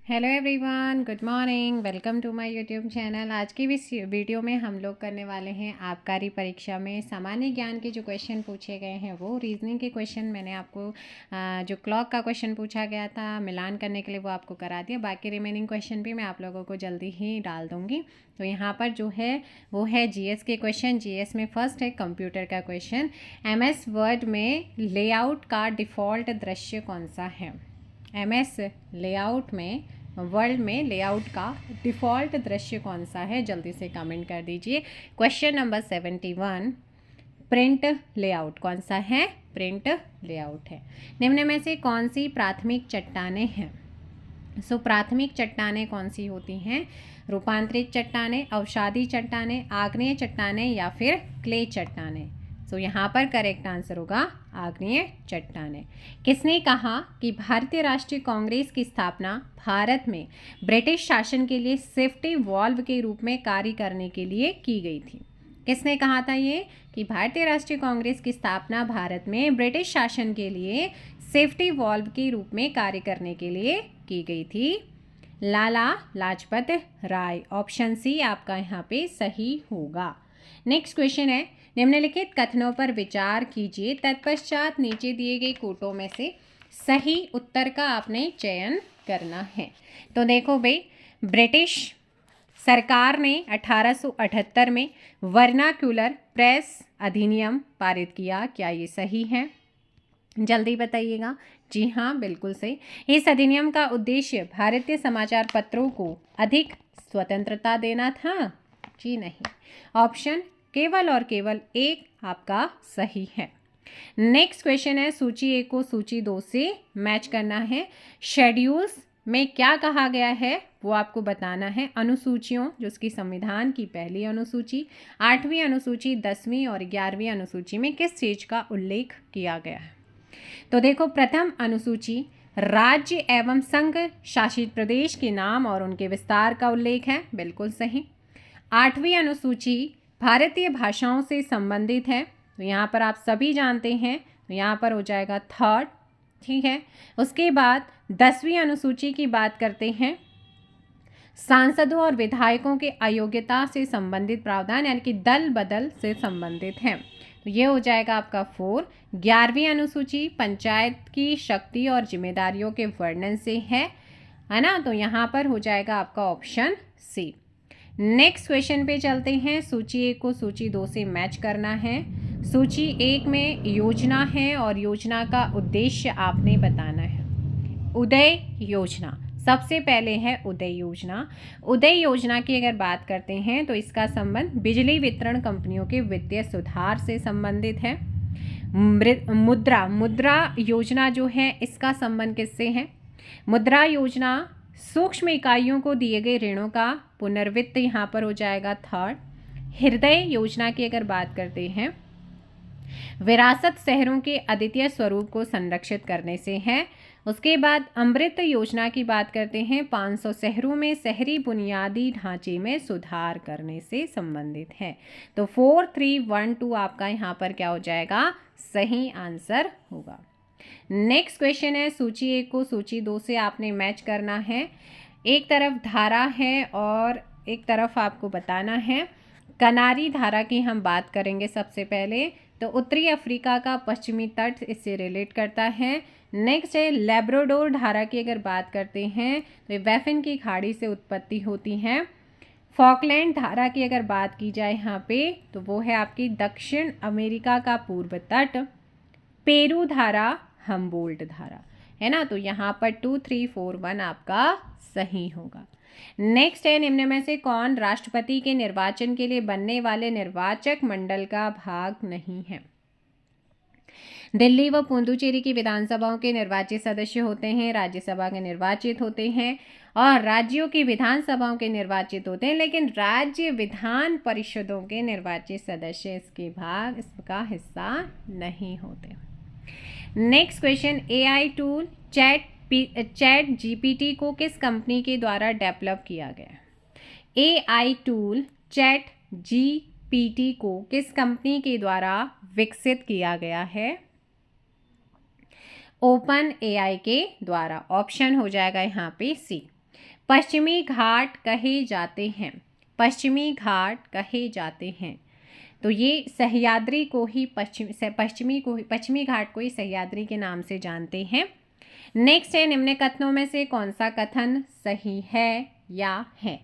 Hello everyone, good morning. Welcome to my YouTube channel. आज की इस वीडियो में हम लोग करने वाले हैं आबकारी परीक्षा में सामान्य ज्ञान के जो क्वेश्चन पूछे गए हैं वो रीजनिंग के क्वेश्चन। मैंने आपको जो क्लॉक का क्वेश्चन पूछा गया था मिलान करने के लिए वो आपको करा दिया। बाकी रिमेनिंग क्वेश्चन भी मैं आप लोगों को जल्दी ही डाल दूँगी। तो यहाँ पर जो है वो है जीएस के क्वेश्चन। जीएस में फर्स्ट है कंप्यूटर का क्वेश्चन। MS वर्ड में लेआउट का डिफ़ॉल्ट दृश्य कौन सा है? MS लेआउट में वर्ल्ड में लेआउट का डिफ़ॉल्ट दृश्य कौन सा है? जल्दी से कमेंट कर दीजिए। क्वेश्चन नंबर 71, प्रिंट लेआउट कौन सा है? प्रिंट लेआउट है। निम्न में से कौन सी प्राथमिक चट्टानें हैं? प्राथमिक चट्टानें कौन सी होती हैं? रूपांतरित चट्टानें, अवसादी चट्टानें, आग्नेय चट्टानें या फिर क्ले चट्टानें। यहाँ पर करेक्ट आंसर होगा आग्नेय चट्टानें। किसने कहा कि भारतीय राष्ट्रीय कांग्रेस की स्थापना भारत में ब्रिटिश शासन के लिए सेफ्टी वॉल्व के रूप में कार्य करने के लिए की गई थी? किसने कहा था ये कि भारतीय राष्ट्रीय कांग्रेस की स्थापना भारत में ब्रिटिश शासन के लिए सेफ्टी वॉल्व के रूप में कार्य करने के लिए की गई थी? लाला लाजपत राय। ऑप्शन सी आपका यहाँ पे सही होगा। नेक्स्ट क्वेश्चन है, निम्नलिखित कथनों पर विचार कीजिए, तत्पश्चात नीचे दिए गए कोटों में से सही उत्तर का आपने चयन करना है। तो देखो भाई, ब्रिटिश सरकार ने 1878 में वर्नाक्यूलर प्रेस अधिनियम पारित किया। क्या ये सही है? जल्दी बताइएगा। जी हाँ, बिल्कुल सही। इस अधिनियम का उद्देश्य भारतीय समाचार पत्रों को अधिक स्वतंत्रता देना था? जी नहीं। ऑप्शन केवल और केवल एक आपका सही है। नेक्स्ट क्वेश्चन है, सूची 1 को सूची 2 से मैच करना है। शेड्यूल्स में क्या कहा गया है वो आपको बताना है। अनुसूचियों, जो उसकी संविधान की पहली अनुसूची, 8वीं अनुसूची, 10वीं और 11वीं अनुसूची में किस चीज का उल्लेख किया गया है? तो देखो, प्रथम अनुसूची राज्य एवं संघ शासित प्रदेश के नाम और उनके विस्तार का उल्लेख है, बिल्कुल सही। 8वीं अनुसूची भारतीय भाषाओं से संबंधित है, तो यहाँ पर आप सभी जानते हैं, तो यहाँ पर हो जाएगा थर्ड। ठीक है। उसके बाद 10वीं अनुसूची की बात करते हैं, सांसदों और विधायकों के अयोग्यता से संबंधित प्रावधान यानी कि दल बदल से संबंधित है, तो ये हो जाएगा आपका 4। 11वीं अनुसूची पंचायत की शक्ति और जिम्मेदारियों के वर्णन से है ना, तो यहाँ पर हो जाएगा आपका ऑप्शन सी। नेक्स्ट क्वेश्चन पे चलते हैं। सूची 1 को सूची 2 से मैच करना है। सूची 1 में योजना है और योजना का उद्देश्य आपने बताना है। उदय योजना सबसे पहले है। उदय योजना, उदय योजना की अगर बात करते हैं तो इसका संबंध बिजली वितरण कंपनियों के वित्तीय सुधार से संबंधित है। मुद्रा योजना जो है इसका संबंध किससे है? मुद्रा योजना सूक्ष्म इकाइयों को दिए गए ऋणों का पुनर्वित्त, यहाँ पर हो जाएगा थर्ड। हृदय योजना की अगर बात करते हैं, विरासत शहरों के अद्वितीय स्वरूप को संरक्षित करने से है। उसके बाद अमृत योजना की बात करते हैं, 500 शहरों में शहरी बुनियादी ढांचे में सुधार करने से संबंधित है। तो 4, 3, 1, 2 आपका यहाँ पर क्या हो जाएगा? सही आंसर होगा। नेक्स्ट क्वेश्चन है, सूची 1 को सूची 2 से आपने मैच करना है। एक तरफ धारा है और एक तरफ आपको बताना है। कनारी धारा की हम बात करेंगे सबसे पहले, तो उत्तरी अफ्रीका का पश्चिमी तट इससे रिलेट करता है। नेक्स्ट है लैब्राडोर धारा की अगर बात करते हैं तो बैफिन की खाड़ी से उत्पत्ति होती है। फॉकलैंड धारा की अगर बात की जाए यहाँ पे तो वो है आपकी दक्षिण अमेरिका का पूर्व तट। पेरू धारा हम्बोल्ट धारा है ना, तो यहाँ पर 2, 3, 4, 1 आपका सही होगा। नेक्स्ट है, निम्न में से कौन राष्ट्रपति के निर्वाचन के लिए बनने वाले निर्वाचक मंडल का भाग नहीं है? दिल्ली व पुडुचेरी की विधानसभाओं के निर्वाचित सदस्य होते हैं, राज्यसभा के निर्वाचित होते हैं और राज्यों की विधानसभाओं के निर्वाचित होते हैं, लेकिन राज्य विधान परिषदों के निर्वाचित सदस्य इसका हिस्सा नहीं होते। Next question, AI tool chat GPT को किस कंपनी के द्वारा डेवलप किया गया? AI टूल चैट GPT को किस कंपनी के द्वारा विकसित किया गया है? ओपन AI के द्वारा। ऑप्शन हो जाएगा यहाँ पे सी। पश्चिमी घाट कहे जाते हैं, पश्चिमी घाट कहे जाते हैं। तो ये सह्याद्री को ही पश्चिमी घाट को ही सह्याद्री के नाम से जानते हैं। नेक्स्ट है, निम्न कथनों में से कौन सा कथन सही है या है?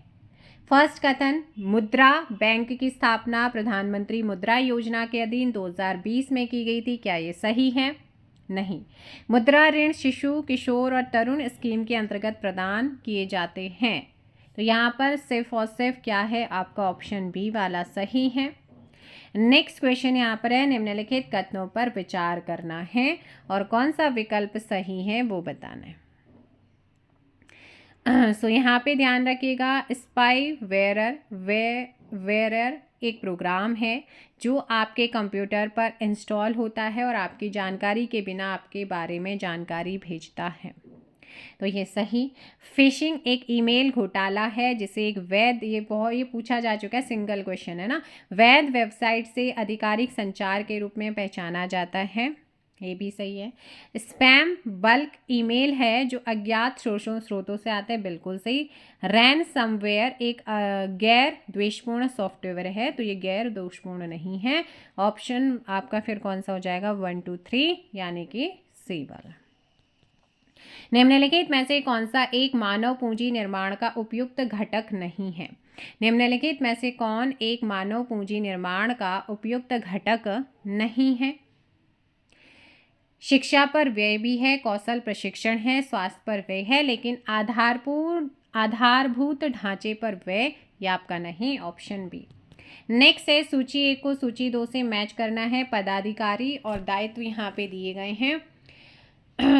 फर्स्ट कथन, मुद्रा बैंक की स्थापना प्रधानमंत्री मुद्रा योजना के अधीन 2020 में की गई थी, क्या ये सही है? नहीं। मुद्रा ऋण शिशु, किशोर और तरुण स्कीम के अंतर्गत प्रदान किए जाते हैं। तो यहाँ पर सिर्फ और सिर्फ क्या है आपका ऑप्शन बी वाला सही है। नेक्स्ट क्वेश्चन यहाँ पर है, निम्नलिखित कथनों पर विचार करना है और कौन सा विकल्प सही है वो बताना है। सो यहाँ पे ध्यान रखिएगा, स्पाई वेयरर एक प्रोग्राम है जो आपके कंप्यूटर पर इंस्टॉल होता है और आपकी जानकारी के बिना आपके बारे में जानकारी भेजता है। तो ये सही। फिशिंग एक ईमेल घोटाला है जिसे एक वैध, ये पूछा जा चुका है, सिंगल क्वेश्चन है ना, वैध वेबसाइट से आधिकारिक संचार के रूप में पहचाना जाता है, ये भी सही है। स्पैम बल्क ईमेल है जो अज्ञात स्रोतों से आता है, बिल्कुल सही। रैनसमवेयर एक गैर द्वेषपूर्ण सॉफ्टवेयर है, तो ये गैर दोषपूर्ण नहीं है। ऑप्शन आपका फिर कौन सा हो जाएगा? 1 2 3 यानी कि सी वाला। निम्नलिखित में से कौन सा एक मानव पूंजी निर्माण का उपयुक्त घटक नहीं है? निम्नलिखित में से कौन एक मानव पूंजी निर्माण का उपयुक्त घटक नहीं है? शिक्षा पर व्यय भी है, कौशल प्रशिक्षण है, स्वास्थ्य पर व्यय है, लेकिन आधारभूत ढांचे पर व्यय, या आपका नहीं, ऑप्शन बी। नेक्स्ट है, सूची 1 को सूची 2 से मैच करना है। पदाधिकारी और दायित्व यहाँ पे दिए गए हैं।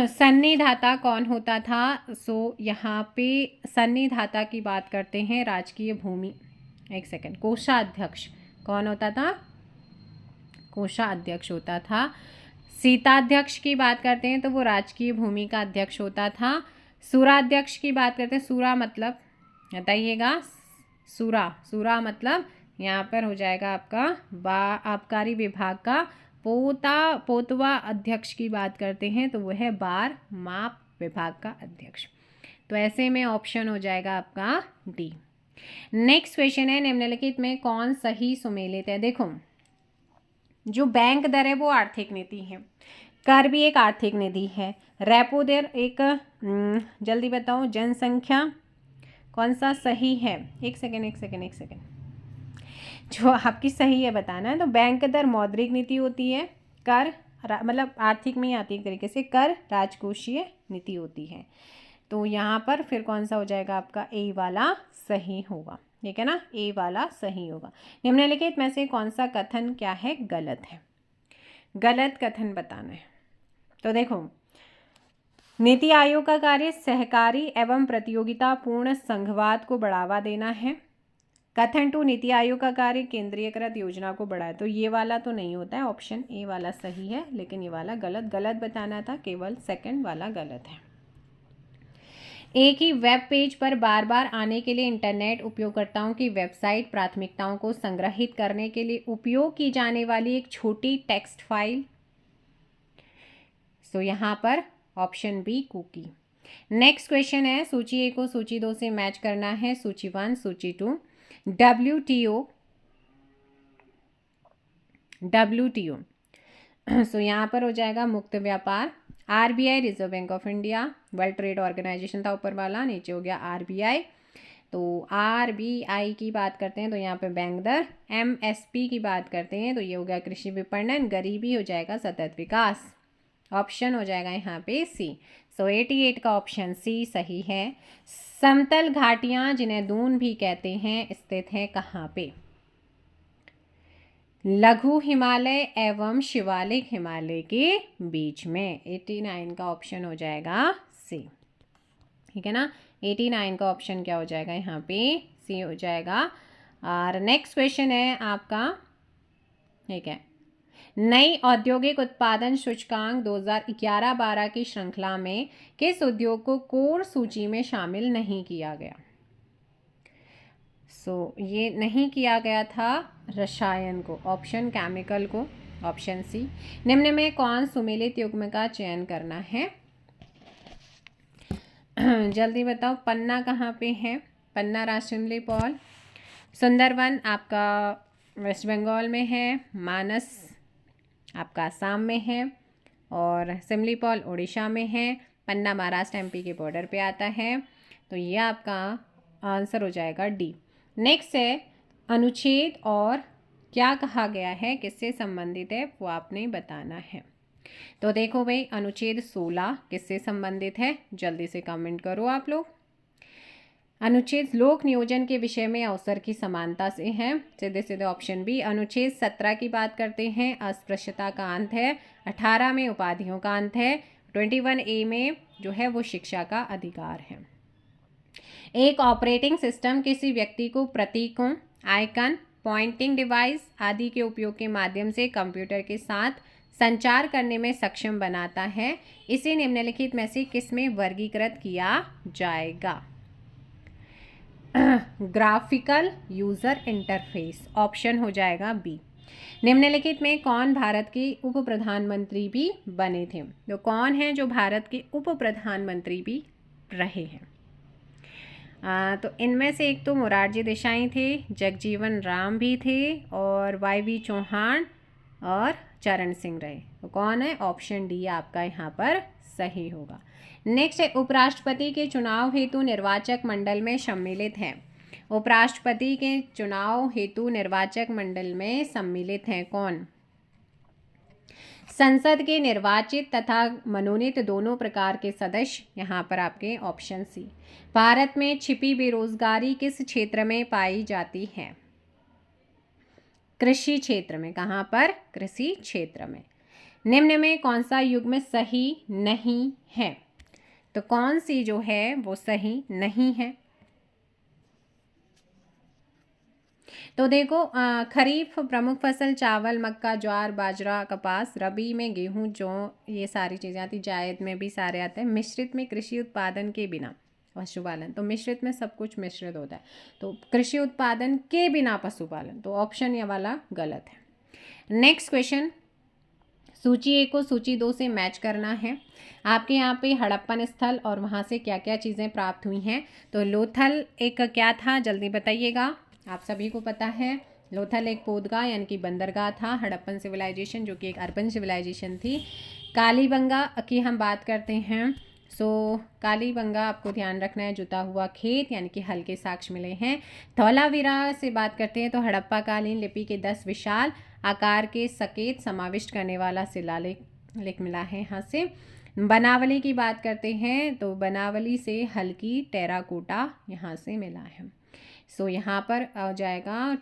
सन्निधाता कौन होता था? सो यहाँ पे सन्निधाता की बात करते हैं, राजकीय भूमि, एक सेकंड, कोषाध्यक्ष कौन होता था? कोषाध्यक्ष होता था। सीताध्यक्ष की बात करते हैं तो वो राजकीय भूमि का अध्यक्ष होता था। सूराध्यक्ष की बात करते हैं, सूरा मतलब बताइएगा, सूरा मतलब यहाँ पर हो जाएगा आपका आबकारी विभाग का। पोतवा अध्यक्ष की बात करते हैं तो वो है बार माप विभाग का अध्यक्ष। तो ऐसे में ऑप्शन हो जाएगा आपका डी। नेक्स्ट क्वेश्चन है, निम्नलिखित में कौन सही सुमेलित है? देखो, जो बैंक दर है वो आर्थिक नीति है, कर भी एक आर्थिक नीति है, रेपो दर एक जल्दी बताओ, जनसंख्या, कौन सा सही है? एक सेकेंड, जो आपकी सही है बताना है। तो बैंक दर मौद्रिक नीति होती है, कर मतलब आर्थिक में ही आती है एक तरीके से, कर राजकोषीय नीति होती है। तो यहाँ पर फिर कौन सा हो जाएगा आपका? ए वाला सही होगा, ठीक है ना, ए वाला सही होगा। निम्नलिखित में से कौन सा कथन क्या है? गलत है, गलत कथन बताना है। तो देखो, नीति आयोग का कार्य सहकारी एवं प्रतियोगितापूर्ण संघवाद को बढ़ावा देना है। कथन 2, नीति आयोग का कार्य केंद्रीयकृत योजना को बढ़ाए, तो ये वाला तो नहीं होता है, ऑप्शन ए वाला सही है, लेकिन ये वाला गलत बताना था, केवल सेकंड वाला गलत है। एक ही वेब पेज पर बार बार आने के लिए इंटरनेट उपयोगकर्ताओं की वेबसाइट प्राथमिकताओं को संग्रहित करने के लिए उपयोग की जाने वाली एक छोटी टेक्स्ट फाइल। सो यहाँ पर option B cookie. Next question है, सूची 1 को सूची 2 से मैच करना है, सूची 1 सूची 2। WTO सो यहाँ पर हो जाएगा मुक्त व्यापार। RBI reserve bank of India, world trade organisation था ऊपर वाला, नीचे हो गया RBI। तो RBI की बात करते हैं तो यहाँ पे बैंक दर, MSP की बात करते हैं तो ये हो गया कृषि विपणन, गरीबी हो जाएगा सतत विकास। ऑप्शन हो जाएगा यहाँ पे सी। सो 88 का ऑप्शन सी सही है। समतल घाटियाँ जिन्हें दून भी कहते हैं स्थित है कहाँ पे? लघु हिमालय एवं शिवालिक हिमालय के बीच में। 89 का ऑप्शन हो जाएगा सी, ठीक है ना, 89 का ऑप्शन क्या हो जाएगा यहाँ पे? सी हो जाएगा। और नेक्स्ट क्वेश्चन है आपका, ठीक है, नई औद्योगिक उत्पादन सूचकांक 2011-12 की श्रृंखला में किस उद्योग को कोर सूची में शामिल नहीं किया गया? ये नहीं किया गया था रसायन को, ऑप्शन केमिकल को, ऑप्शन सी। निम्न में कौन सुमेलित युग्म का चयन करना है? जल्दी बताओ, पन्ना कहाँ पे है? पन्ना राजसिमली पॉल। सुंदरवन आपका वेस्ट बंगाल में है, मानस आपका असम में है, और सिमली पॉल उड़ीसा में है, पन्ना महाराष्ट्र एमपी के बॉर्डर पे आता है। तो ये आपका आंसर हो जाएगा डी। नेक्स्ट है अनुच्छेद और क्या कहा गया है, किससे संबंधित है, वो आपने बताना है। तो देखो भाई, अनुच्छेद 16 किससे संबंधित है, जल्दी से कमेंट करो आप लोग। अनुच्छेद लोक नियोजन के विषय में अवसर की समानता से है, सीधे सीधे ऑप्शन बी। अनुच्छेद 17 की बात करते हैं, अस्पृश्यता का अंत है। 18 में उपाधियों का अंत है। 21A में जो है वो शिक्षा का अधिकार है। एक ऑपरेटिंग सिस्टम किसी व्यक्ति को प्रतीकों, आइकन, पॉइंटिंग डिवाइस आदि के उपयोग के माध्यम से कंप्यूटर के साथ संचार करने में सक्षम बनाता है। इसे निम्नलिखित में से किसमें वर्गीकृत किया जाएगा? ग्राफिकल यूजर इंटरफेस, ऑप्शन हो जाएगा बी। निम्नलिखित में कौन भारत के उप प्रधानमंत्री भी बने थे? तो कौन है जो भारत के उप प्रधानमंत्री भी रहे हैं? तो इनमें से एक तो मोरारजी देसाई थे, जगजीवन राम भी थे, और वाई.वी. चौहान और चरण सिंह रहे। तो कौन है? ऑप्शन डी आपका यहाँ पर सही होगा। नेक्स्ट है उपराष्ट्रपति के चुनाव हेतु निर्वाचक मंडल में सम्मिलित हैं। उपराष्ट्रपति के चुनाव हेतु निर्वाचक मंडल में सम्मिलित हैं कौन? संसद के निर्वाचित तथा मनोनीत दोनों प्रकार के सदस्य, यहाँ पर आपके ऑप्शन सी। भारत में छिपी बेरोजगारी किस क्षेत्र में पाई जाती है? कृषि क्षेत्र में। कहाँ पर? कृषि क्षेत्र में। निम्न में कौन सा युग्म सही नहीं है? तो कौन सी जो है वो सही नहीं है? तो देखो, खरीफ प्रमुख फसल चावल, मक्का, ज्वार, बाजरा, कपास, रबी में गेहूं, जौ, ये सारी चीज़ें आती, जायद में भी सारे आते हैं। मिश्रित में कृषि उत्पादन के बिना पशुपालन, तो मिश्रित में सब कुछ मिश्रित होता है, तो कृषि उत्पादन के बिना पशुपालन, तो ऑप्शन ये वाला गलत है। नेक्स्ट क्वेश्चन, सूची 1 को सूची 2 से मैच करना है। आपके यहाँ पे हड़प्पन स्थल और वहाँ से क्या क्या चीज़ें प्राप्त हुई हैं। तो लोथल एक क्या था, जल्दी बताइएगा, आप सभी को पता है। लोथल एक पोदगा यानी कि बंदरगाह था। हड़प्पन सिविलाइजेशन जो कि एक अर्बन सिविलाइजेशन थी। कालीबंगा की हम बात करते हैं, कालीबंगा आपको ध्यान रखना है, जुता हुआ खेत यानी कि हल्के साक्ष्य मिले हैं। धौलावीरा से बात करते हैं तो हड़प्पा कालीन लिपि के 10 विशाल आकार के सकेत समाविष्ट करने वाला शिलालेख मिला है यहाँ से। बनावली की बात करते हैं तो बनावली से हल्की टेराकोटा यहाँ से मिला है। यहाँ पर आ जाएगा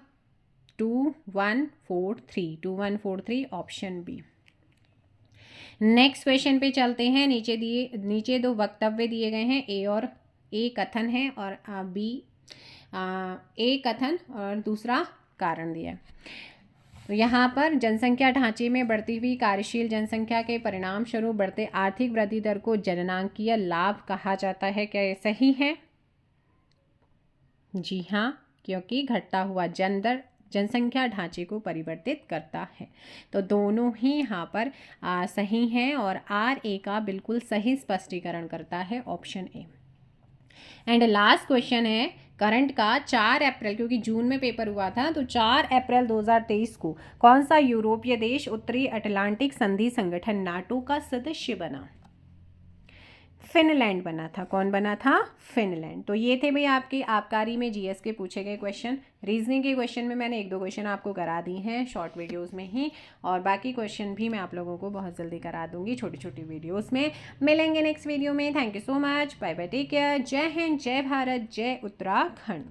2143 ऑप्शन बी। नेक्स्ट क्वेश्चन पे चलते हैं। नीचे 2 वक्तव्य दिए गए हैं, ए कथन है और बी ए कथन और दूसरा कारण दिया है। तो यहाँ पर जनसंख्या ढांचे में बढ़ती हुई कार्यशील जनसंख्या के परिणाम स्वरूप बढ़ते आर्थिक वृद्धि दर को जननांकीय लाभ कहा जाता है। क्या ये सही है? जी हाँ, क्योंकि घटता हुआ जनदर जनसंख्या ढांचे को परिवर्तित करता है। तो दोनों ही यहाँ पर सही हैं और RA का बिल्कुल सही स्पष्टीकरण करता है option A. And last question है करंट का। 4 अप्रैल, क्योंकि जून में पेपर हुआ था, तो 4 अप्रैल 2023 को कौन सा यूरोपीय देश उत्तरी अटलांटिक संधि संगठन नाटो का सदस्य बना? फिनलैंड बना था। कौन बना था? फिनलैंड। तो ये थे भाई आपके आबकारी में GS के पूछे गए क्वेश्चन। रीजनिंग के क्वेश्चन में मैंने 1-2 क्वेश्चन आपको करा दी हैं शॉर्ट वीडियोस में ही, और बाकी क्वेश्चन भी मैं आप लोगों को बहुत जल्दी करा दूंगी छोटी छोटी वीडियोस में। मिलेंगे नेक्स्ट वीडियो में। Thank you so much, bye bye, take care, जय हिंद, जय भारत, जय उत्तराखंड।